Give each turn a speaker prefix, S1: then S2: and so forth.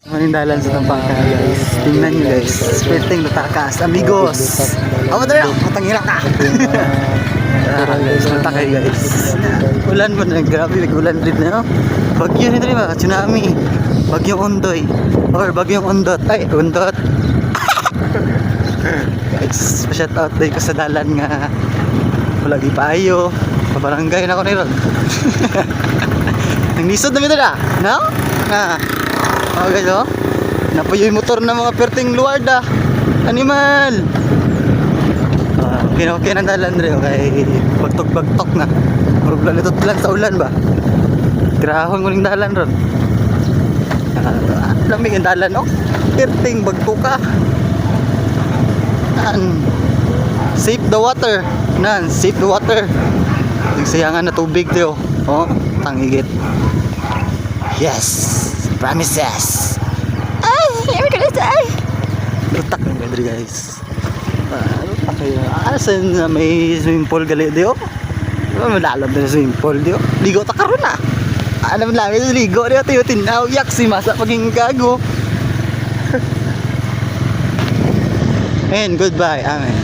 S1: Manindalan sa Tampangka guys. Tingnan nyo guys. Swerteng tatakas. Amigos. Ako na lang. Matangila ka. Guys, matakay guys. Ulan mo na. Grabe. Ulan rin na. Bagyo nito ba? Tsunami. Bagyong Ondoy. Or bagyong Ondot. Ay, Ondot. Guys, shout out day ko sa dalan nga. Lagi payo. Pabarangay na ako nilon. Nanglisod na ito na. No? Okay guys, oh. Napayo yung motor ng mga perting luwarda. Animal. Okay ng dalan rin. Okay. Bagtok na. Maruglan ito lang sa ulan ba? Tirahon ko ng dalan ron. Lamig ang dalan, oh. Perting bagto ka. Save the water. Save the water. Nagsayangan na tubig tayo. Oh, tangigit. Yes. Promises. Ay, I'm gonna die. Lutak ng bedri guys. Lutak kayo. Asan na may swimming pool gali diyo? Malalam na swimming pool diyo. Ligo ta karon na. Alam lang, ligo diyo tayo tinaw. Yak si masa paging gago. And goodbye. Amen.